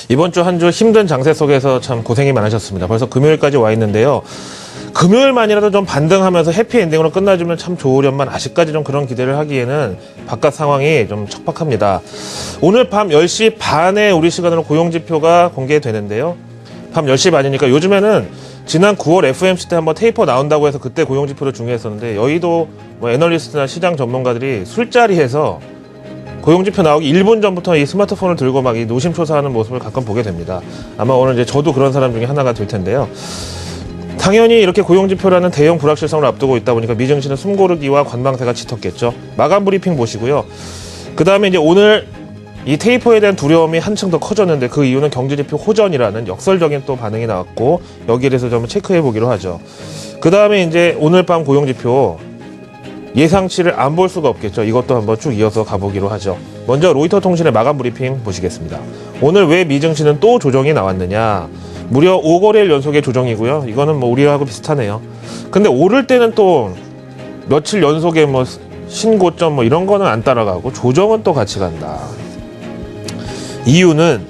이번 주 한 주 힘든 장세 속에서 참 고생이 많으셨습니다. 벌써 금요일까지 와 있는데요. 금요일만이라도 좀 반등하면서 해피엔딩으로 끝나주면 참 좋으련만 아직까지 좀 그런 기대를 하기에는 바깥 상황이 좀 척박합니다. 오늘 밤 10시 반에 우리 시간으로 고용지표가 공개되는데요. 밤 10시 반이니까 요즘에는 지난 9월 FOMC 때 한번 테이퍼 나온다고 해서 그때 고용지표를 중요했었는데 여의도 애널리스트나 시장 전문가들이 술자리에서 고용지표 나오기 1분 전부터 이 스마트폰을 들고 막 이 노심초사하는 모습을 가끔 보게 됩니다. 아마 오늘 이제 저도 그런 사람 중에 하나가 될 텐데요. 당연히 이렇게 고용지표라는 대형 불확실성을 앞두고 있다 보니까 미증시는 숨고르기와 관망세가 짙었겠죠. 마감 브리핑 보시고요. 그 다음에 이제 오늘 이 테이퍼에 대한 두려움이 한층 더 커졌는데 그 이유는 경제지표 호전이라는 역설적인 또 반응이 나왔고 여기에 대해서 좀 체크해 보기로 하죠. 그 다음에 이제 오늘 밤 고용지표 예상치를 안 볼 수가 없겠죠. 이것도 한번 쭉 이어서 가보기로 하죠. 먼저 로이터 통신의 마감 브리핑 보시겠습니다. 오늘 왜 미증시는 또 조정이 나왔느냐. 무려 5거래일 연속의 조정이고요. 이거는 뭐 우리하고 비슷하네요. 근데 오를 때는 또 며칠 연속의 뭐 신고점 뭐 이런 거는 안 따라가고 조정은 또 같이 간다. 이유는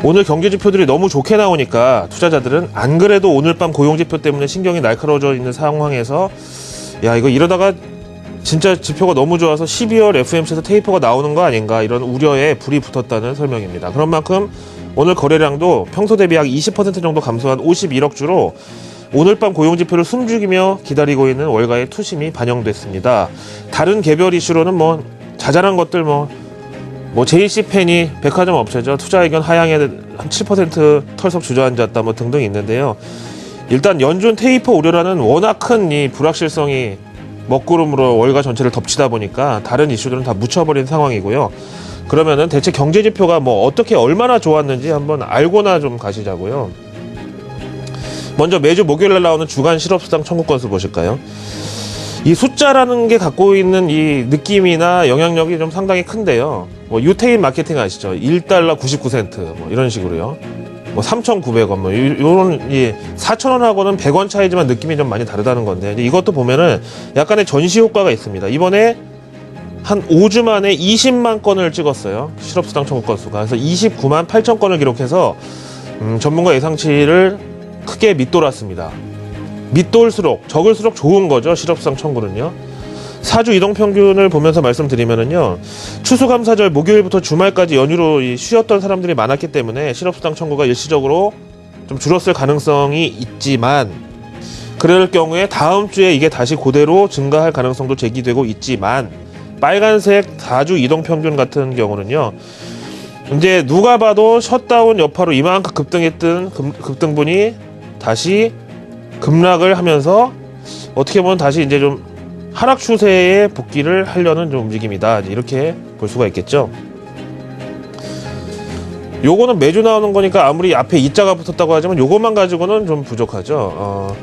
오늘 경제지표들이 너무 좋게 나오니까 투자자들은 안 그래도 오늘 밤 고용지표 때문에 신경이 날카로워져 있는 상황에서 야 이거 이러다가 진짜 지표가 너무 좋아서 12월 FOMC에서 테이퍼가 나오는 거 아닌가 이런 우려에 불이 붙었다는 설명입니다. 그런 만큼 오늘 거래량도 평소 대비 약 20% 정도 감소한 51억 주로 오늘 밤 고용지표를 숨죽이며 기다리고 있는 월가의 투심이 반영됐습니다. 다른 개별 이슈로는 뭐 자잘한 것들 뭐 JC펜이 백화점 업체죠. 투자 의견 하향에 한 7% 털썩 주저앉았다 뭐 등등 있는데요. 일단 연준 테이퍼 우려라는 워낙 큰 이 불확실성이 먹구름으로 월가 전체를 덮치다 보니까 다른 이슈들은 다 묻혀버린 상황이고요. 그러면은 대체 경제지표가 뭐 어떻게 얼마나 좋았는지 한번 알고나 좀 가시자고요. 먼저 매주 목요일날 나오는 주간 실업수당 청구 건수 보실까요? 이 숫자라는 게 갖고 있는 이 느낌이나 영향력이 좀 상당히 큰데요. 뭐 유태인 마케팅 아시죠? 1달러 99센트 뭐 이런 식으로요. 뭐 3,900원 뭐 요런 4,000원하고는 100원 차이지만 느낌이 좀 많이 다르다는 건데 이것도 보면은 약간의 전시 효과가 있습니다. 이번에 한 5주 만에 20만 건을 찍었어요. 실업수당 청구 건수가. 그래서 29만 8천 건을 기록해서 전문가 예상치를 크게 밑돌았습니다. 밑돌수록 적을수록 좋은 거죠. 실업수당 청구는요. 4주 이동평균을 보면서 말씀드리면은요. 추수감사절 목요일부터 주말까지 연휴로 쉬었던 사람들이 많았기 때문에 실업수당 청구가 일시적으로 좀 줄었을 가능성이 있지만 그럴 경우에 다음 주에 이게 다시 그대로 증가할 가능성도 제기되고 있지만 빨간색 4주 이동평균 같은 경우는요. 이제 누가 봐도 셧다운 여파로 이만큼 급등했던 급등분이 다시 급락을 하면서 어떻게 보면 다시 이제 좀 하락 추세에 복귀를 하려는 좀 움직임이다. 이렇게 볼 수가 있겠죠. 요거는 매주 나오는 거니까 아무리 앞에 이자가 붙었다고 하지만 요것만 가지고는 좀 부족하죠.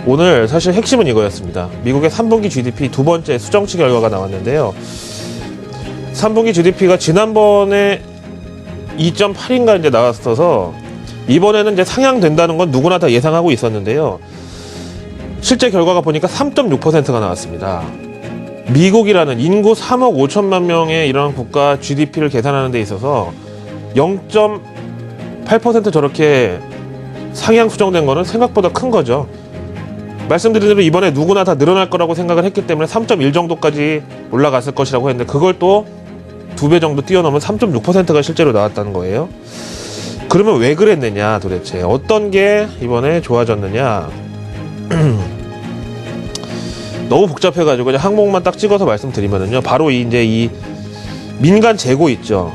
오늘 사실 핵심은 이거였습니다. 미국의 3분기 GDP 두 번째 수정치 결과가 나왔는데요. 3분기 GDP가 지난번에 2.8인가 이제 나왔어서 이번에는 이제 상향된다는 건 누구나 다 예상하고 있었는데요. 실제 결과가 보니까 3.6%가 나왔습니다. 미국이라는 인구 3억 5천만 명의 이런 국가 GDP를 계산하는 데 있어서 0.8% 저렇게 상향 수정된 거는 생각보다 큰 거죠. 말씀드린 대로 이번에 누구나 다 늘어날 거라고 생각을 했기 때문에 3.1 정도까지 올라갔을 것이라고 했는데 그걸 또 2배 정도 뛰어넘은 3.6%가 실제로 나왔다는 거예요. 그러면 왜 그랬느냐 도대체 어떤 게 이번에 좋아졌느냐 너무 복잡해가지고 그냥 항목만 딱 찍어서 말씀드리면은요 바로 이제 이 민간 재고 있죠.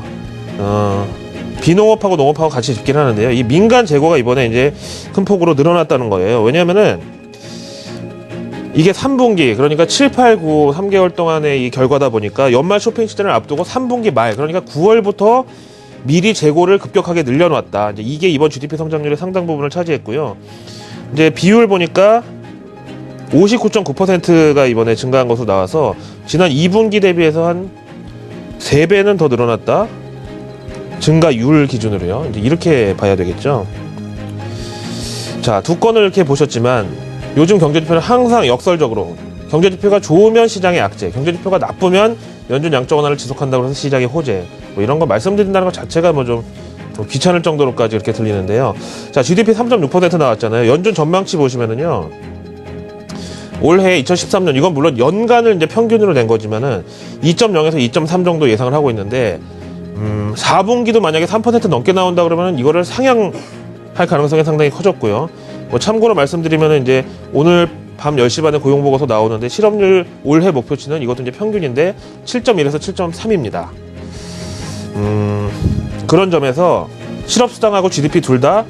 비농업하고 농업하고 같이 집계를 하는데요. 이 민간 재고가 이번에 이제 큰 폭으로 늘어났다는 거예요. 왜냐면은 이게 3분기 그러니까 7, 8, 9 3개월 동안의 이 결과다 보니까 연말 쇼핑 시즌을 앞두고 3분기 말 그러니까 9월부터 미리 재고를 급격하게 늘려놨다. 이제 이게 이번 GDP 성장률의 상당 부분을 차지했고요. 이제 비율 보니까 59.9%가 이번에 증가한 것으로 나와서 지난 2분기 대비해서 한 3배는 더 늘어났다. 증가율 기준으로요. 이제 이렇게 봐야 되겠죠. 자, 두 건을 이렇게 보셨지만 요즘 경제지표는 항상 역설적으로 경제지표가 좋으면 시장의 악재, 경제지표가 나쁘면 연준 양적 완화를 지속한다고 해서 시장의 호재 뭐 이런 거 말씀드린다는 것 자체가 뭐 좀 귀찮을 정도로까지 이렇게 들리는데요. 자, GDP 3.6% 나왔잖아요. 연준 전망치 보시면은요. 올해 2013년, 이건 물론 연간을 이제 평균으로 낸 거지만은 2.0에서 2.3 정도 예상을 하고 있는데, 4분기도 만약에 3% 넘게 나온다 그러면은 이거를 상향할 가능성이 상당히 커졌고요. 뭐 참고로 말씀드리면은 이제 오늘 밤 10시 반에 고용보고서 나오는데 실업률 올해 목표치는 이것도 이제 평균인데 7.1에서 7.3입니다. 그런 점에서 실업수당하고 GDP 둘 다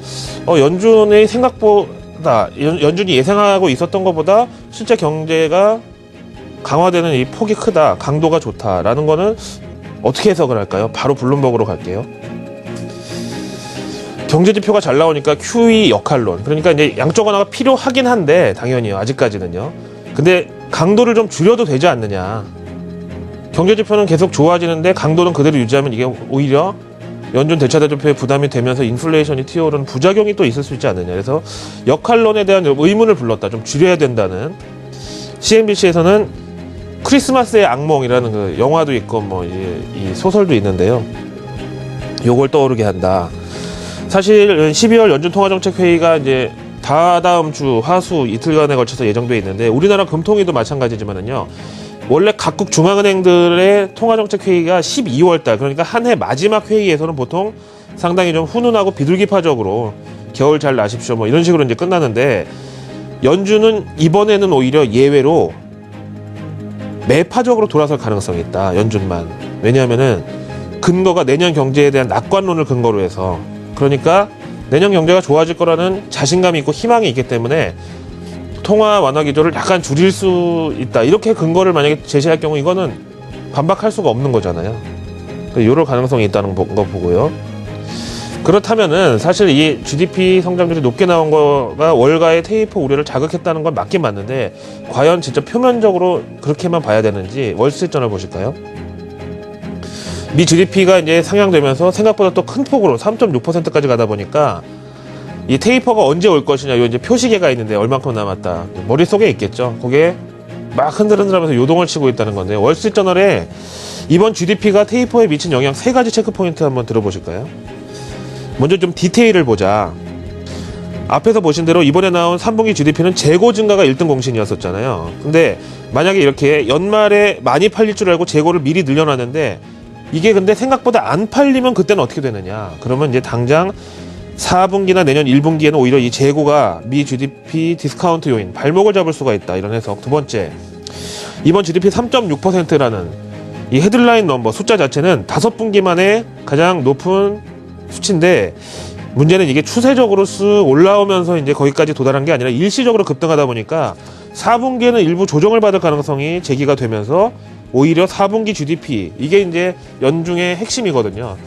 연준의 생각보다 연준이 예상하고 있었던 것보다 실제 경제가 강화되는 이 폭이 크다, 강도가 좋다라는 거는 어떻게 해석을 할까요? 바로 블룸버그로 갈게요. 경제지표가 잘 나오니까 QE 역할론, 그러니까 이제 양적 완화가 필요하긴 한데 당연히요, 아직까지는요. 근데 강도를 좀 줄여도 되지 않느냐. 경제지표는 계속 좋아지는데 강도는 그대로 유지하면 이게 오히려 연준 대차대조표에 부담이 되면서 인플레이션이 튀어오르는 부작용이 또 있을 수 있지 않느냐. 그래서 역할론에 대한 의문을 불렀다. 좀 줄여야 된다는. CNBC에서는 크리스마스의 악몽이라는 그 영화도 있고 뭐 이 소설도 있는데요. 요걸 떠오르게 한다. 사실 12월 연준 통화정책회의가 이제 다다음 주 화수 이틀간에 걸쳐서 예정돼 있는데 우리나라 금통위도 마찬가지지만은요. 원래 각국 중앙은행들의 통화정책회의가 12월달, 그러니까 한 해 마지막 회의에서는 보통 상당히 좀 훈훈하고 비둘기파적으로 겨울 잘 나십시오 뭐 이런 식으로 이제 끝나는데, 연준은 이번에는 오히려 예외로 매파적으로 돌아설 가능성이 있다. 연준만. 왜냐하면은 근거가 내년 경제에 대한 낙관론을 근거로 해서, 그러니까 내년 경제가 좋아질 거라는 자신감이 있고 희망이 있기 때문에 통화 완화 기조를 약간 줄일 수 있다. 이렇게 근거를 만약에 제시할 경우 이거는 반박할 수가 없는 거잖아요. 이럴 가능성이 있다는 거 보고요. 그렇다면은 사실 이 GDP 성장률이 높게 나온 거가 월가의 테이프 우려를 자극했다는 건 맞긴 맞는데, 과연 진짜 표면적으로 그렇게만 봐야 되는지 월스트리트저널 보실까요? 미 GDP가 이제 상향되면서 생각보다 또 큰 폭으로 3.6%까지 가다 보니까 이 테이퍼가 언제 올 것이냐, 요 이제 표시계가 있는데 얼만큼 남았다. 머릿속에 있겠죠. 그게 막 흔들흔들하면서 요동을 치고 있다는 건데, 월스트리트저널에 이번 GDP가 테이퍼에 미친 영향 3가지 체크포인트 한번 들어보실까요? 먼저 좀 디테일을 보자. 앞에서 보신 대로 이번에 나온 3분기 GDP는 재고 증가가 1등 공신이었었잖아요. 근데 만약에 이렇게 연말에 많이 팔릴 줄 알고 재고를 미리 늘려놨는데 이게 근데 생각보다 안 팔리면 그때는 어떻게 되느냐. 그러면 이제 당장 4분기나 내년 1분기에는 오히려 이 재고가 미 GDP 디스카운트 요인, 발목을 잡을 수가 있다. 이런 해석. 두 번째, 이번 GDP 3.6%라는 이 헤드라인 넘버 숫자 자체는 5분기 만에 가장 높은 수치인데, 문제는 이게 추세적으로 쓱 올라오면서 이제 거기까지 도달한 게 아니라 일시적으로 급등하다 보니까 4분기에는 일부 조정을 받을 가능성이 제기가 되면서 오히려 4분기 GDP, 이게 이제 연중의 핵심이거든요.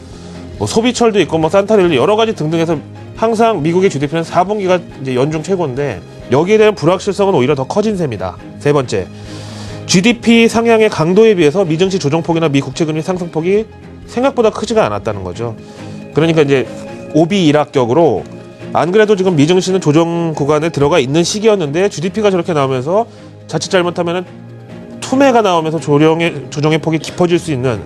뭐 소비철도 있고 뭐 산타릴리 여러 가지 등등해서 항상 미국의 GDP는 4분기가 이제 연중 최고인데, 여기에 대한 불확실성은 오히려 더 커진 셈이다. 세 번째, GDP 상향의 강도에 비해서 미증시 조정폭이나 미 국채금리 상승폭이 생각보다 크지가 않았다는 거죠. 그러니까 이제 오비일학격으로 안 그래도 지금 미증시는 조정 구간에 들어가 있는 시기였는데 GDP가 저렇게 나오면서 자칫 잘못하면은 투매가 나오면서 조정의 폭이 깊어질 수 있는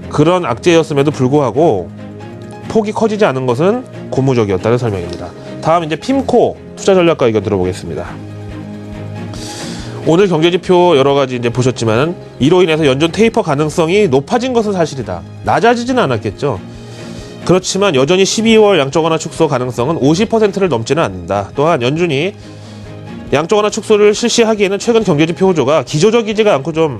그런 악재였음에도 불구하고 폭이 커지지 않은 것은 고무적이었다는 설명입니다. 다음 이제 핌코 투자 전략가 의견 들어보겠습니다. 오늘 경제지표 여러 가지 이제 보셨지만 이로 인해서 연준 테이퍼 가능성이 높아진 것은 사실이다. 낮아지지는 않았겠죠. 그렇지만 여전히 12월 양적 완화 축소 가능성은 50%를 넘지는 않는다. 또한 연준이 양적 완화 축소를 실시하기에는 최근 경제지표 호조가 기조적이지가 않고 좀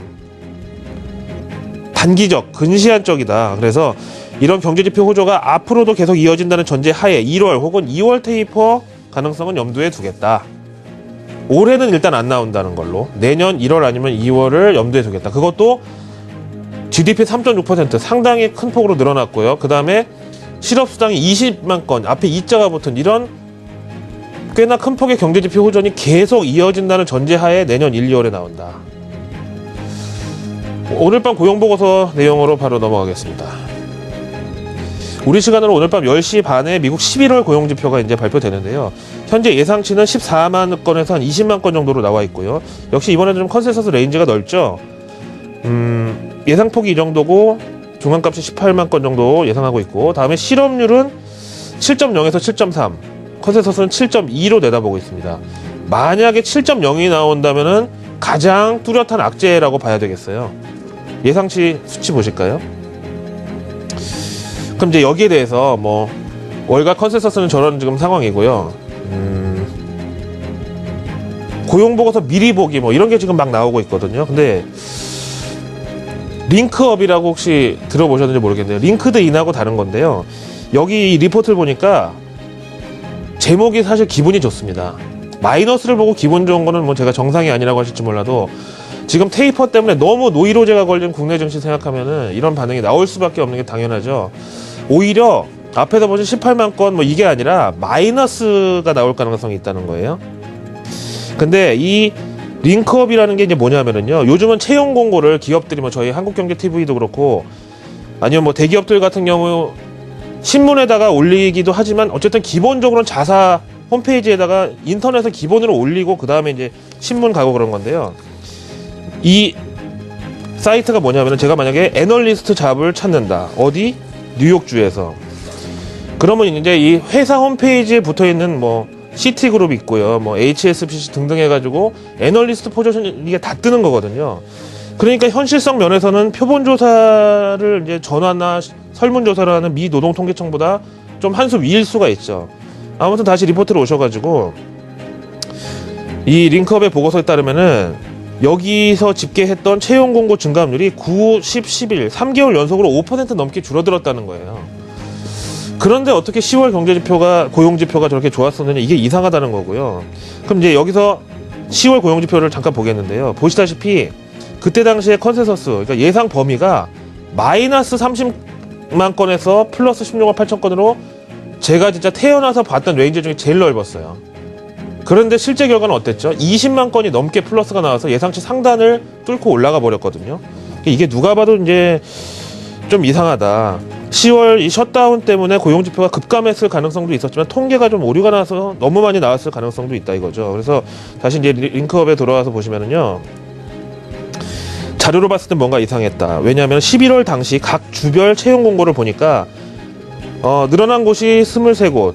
단기적, 근시안적이다. 그래서 이런 경제지표 호조가 앞으로도 계속 이어진다는 전제 하에 1월 혹은 2월 테이퍼 가능성은 염두에 두겠다. 올해는 일단 안 나온다는 걸로 내년 1월 아니면 2월을 염두에 두겠다. 그것도 GDP 3.6% 상당히 큰 폭으로 늘어났고요. 그 다음에 실업수당이 20만 건, 앞에 2자가 붙은 이런 꽤나 큰 폭의 경제지표 호전이 계속 이어진다는 전제하에 내년 1, 2월에 나온다. 오늘 밤 고용보고서 내용으로 바로 넘어가겠습니다. 우리 시간으로 오늘 밤 10시 반에 미국 11월 고용지표가 이제 발표되는데요. 현재 예상치는 14만 건에서 한 20만 건 정도로 나와 있고요. 역시 이번에도 좀 컨센서스 레인지가 넓죠. 예상폭이 이 정도고 중간값이 18만 건 정도 예상하고 있고, 다음에 실업률은 7.0에서 7.3, 컨센서스는 7.2로 내다보고 있습니다. 만약에 7.0이 나온다면은 가장 뚜렷한 악재라고 봐야 되겠어요. 예상치 수치 보실까요? 그럼 이제 여기에 대해서 뭐 월가 컨센서스는 저런 지금 상황이고요. 고용보고서 미리 보기 뭐 이런 게 지금 막 나오고 있거든요. 근데 링크업이라고 혹시 들어보셨는지 모르겠네요. 링크드인하고 다른 건데요. 여기 이 리포트를 보니까 제목이 사실 기분이 좋습니다. 마이너스를 보고 기분 좋은 거는 뭐 제가 정상이 아니라고 하실지 몰라도 지금 테이퍼 때문에 너무 노이로제가 걸린 국내 증시 생각하면은 이런 반응이 나올 수밖에 없는 게 당연하죠. 오히려 앞에서 보신 18만 건 뭐 이게 아니라 마이너스가 나올 가능성이 있다는 거예요. 근데 이 링크업이라는 게 이제 뭐냐면은요. 요즘은 채용 공고를 기업들이 뭐 저희 한국경제TV도 그렇고 아니면 뭐 대기업들 같은 경우 신문에다가 올리기도 하지만 어쨌든 기본적으로는 자사 홈페이지에다가 인터넷에 기본으로 올리고 그 다음에 이제 신문 가고 그런 건데요. 이 사이트가 뭐냐면은 제가 만약에 애널리스트 잡을 찾는다. 어디? 뉴욕주에서. 그러면 이제 이 회사 홈페이지에 붙어 있는 뭐 시티그룹 있고요. 뭐 HSBC 등등 해가지고 애널리스트 포지션 이게 다 뜨는 거거든요. 그러니까 현실성 면에서는 표본조사를 이제 전화나 설문조사를 하는 미 노동통계청보다 좀 한 수 위일 수가 있죠. 아무튼 다시 리포트로 오셔가지고 이 링크업의 보고서에 따르면은 여기서 집계했던 채용 공고 증가율이 9, 10, 11, 3개월 연속으로 5% 넘게 줄어들었다는 거예요. 그런데 어떻게 10월 경제지표가 고용지표가 저렇게 좋았었느냐 이게 이상하다는 거고요. 그럼 이제 여기서 10월 고용지표를 잠깐 보겠는데요. 보시다시피 그때 당시에 컨센서스 그러니까 예상 범위가 마이너스 30만 건에서 플러스 16만 8천 건으로 제가 진짜 태어나서 봤던 레인지 중에 제일 넓었어요. 그런데 실제 결과는 어땠죠? 20만 건이 넘게 플러스가 나와서 예상치 상단을 뚫고 올라가 버렸거든요. 이게 누가 봐도 이제 좀 이상하다. 10월 이 셧다운 때문에 고용지표가 급감했을 가능성도 있었지만 통계가 좀 오류가 나서 너무 많이 나왔을 가능성도 있다 이거죠. 그래서 다시 이제 링크업에 돌아와서 보시면은요. 자료로 봤을 때 뭔가 이상했다. 왜냐하면 11월 당시 각 주별 채용 공고를 보니까 늘어난 곳이 23곳,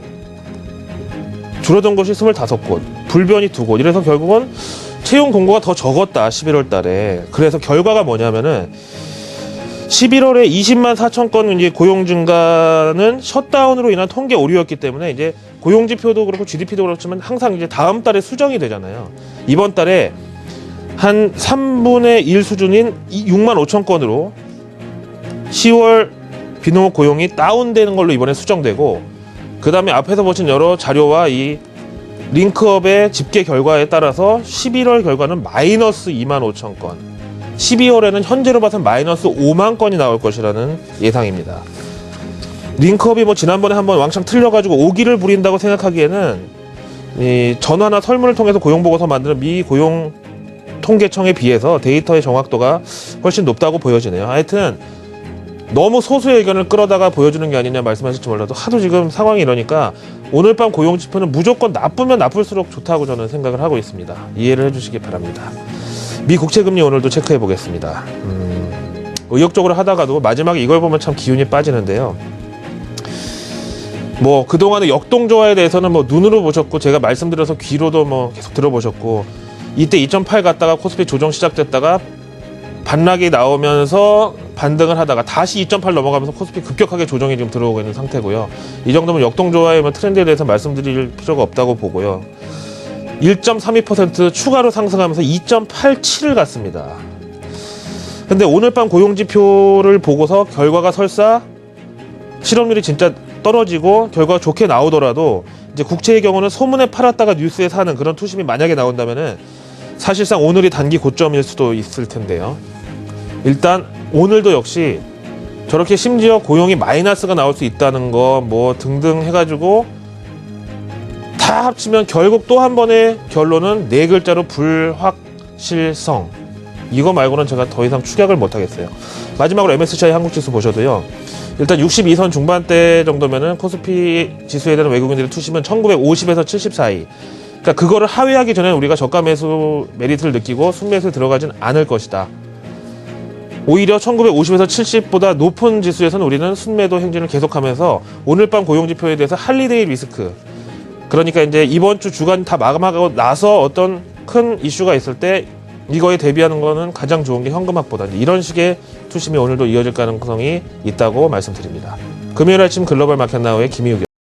줄어든 곳이 25곳, 불변이 2곳. 이래서 결국은 채용 공고가 더 적었다. 11월 달에. 그래서 결과가 뭐냐면은 11월에 20만 4천 건 이제 고용 증가는 셧다운으로 인한 통계 오류였기 때문에 이제 고용 지표도 그렇고 GDP도 그렇지만 항상 이제 다음 달에 수정이 되잖아요. 이번 달에 한 3분의 1 수준인 6만 5천 건으로 10월 비농업 고용이 다운되는 걸로 이번에 수정되고 그 다음에 앞에서 보신 여러 자료와 이 링크업의 집계 결과에 따라서 11월 결과는 마이너스 2만 5천 건 12월에는 현재로 봐서는 마이너스 5만 건이 나올 것이라는 예상입니다. 링크업이 뭐 지난번에 한번 왕창 틀려가지고 오기를 부린다고 생각하기에는 이 전화나 설문을 통해서 고용보고서 만드는 미 고용통계청에 비해서 데이터의 정확도가 훨씬 높다고 보여지네요. 하여튼 너무 소수의 의견을 끌어다가 보여주는 게 아니냐 말씀하실지 몰라도 하도 지금 상황이 이러니까 오늘 밤 고용지표는 무조건 나쁘면 나쁠수록 좋다고 저는 생각을 하고 있습니다. 이해를 해주시기 바랍니다. 미 국채금리 오늘도 체크해 보겠습니다. 의욕적으로 하다가도 마지막에 이걸 보면 참 기운이 빠지는데요. 뭐 그동안의 역동조화에 대해서는 뭐 눈으로 보셨고 제가 말씀드려서 귀로도 뭐 계속 들어보셨고 이때 2.8 갔다가 코스피 조정 시작됐다가 반락이 나오면서 반등을 하다가 다시 2.8 넘어가면서 코스피 급격하게 조정이 지금 들어오고 있는 상태고요. 이 정도면 역동조화의 트렌드에 대해서 말씀드릴 필요가 없다고 보고요. 1.32% 추가로 상승하면서 2.87을 갔습니다. 근데 오늘 밤 고용지표를 보고서 결과가 설사 실업률이 진짜 떨어지고 결과가 좋게 나오더라도 이제 국채의 경우는 소문에 팔았다가 뉴스에 사는 그런 투심이 만약에 나온다면은 사실상 오늘이 단기 고점일 수도 있을 텐데요. 일단 오늘도 역시 저렇게 심지어 고용이 마이너스가 나올 수 있다는 거 뭐 등등 해가지고 다 합치면 결국 또 한 번의 결론은 네 글자로 불확실성. 이거 말고는 제가 더 이상 추격을 못하겠어요. 마지막으로 MSCI 한국지수 보셔도요. 일단 62선 중반대 정도면은 코스피 지수에 대한 외국인들의 투심은 1950에서 70 사이. 그러니까 그거를 하회하기 전에 우리가 저가 매수 메리트를 느끼고 순매수에 들어가진 않을 것이다. 오히려 1950에서 70보다 높은 지수에서는 우리는 순매도 행진을 계속하면서 오늘 밤 고용지표에 대해서 할리데이 리스크, 그러니까 이제 이번 주 주간 다 마감하고 나서 어떤 큰 이슈가 있을 때 이거에 대비하는 거는 가장 좋은 게 현금화보다 이런 식의 투심이 오늘도 이어질 가능성이 있다고 말씀드립니다. 금요일 아침 글로벌 마켓나우의 김희욱이었습니다.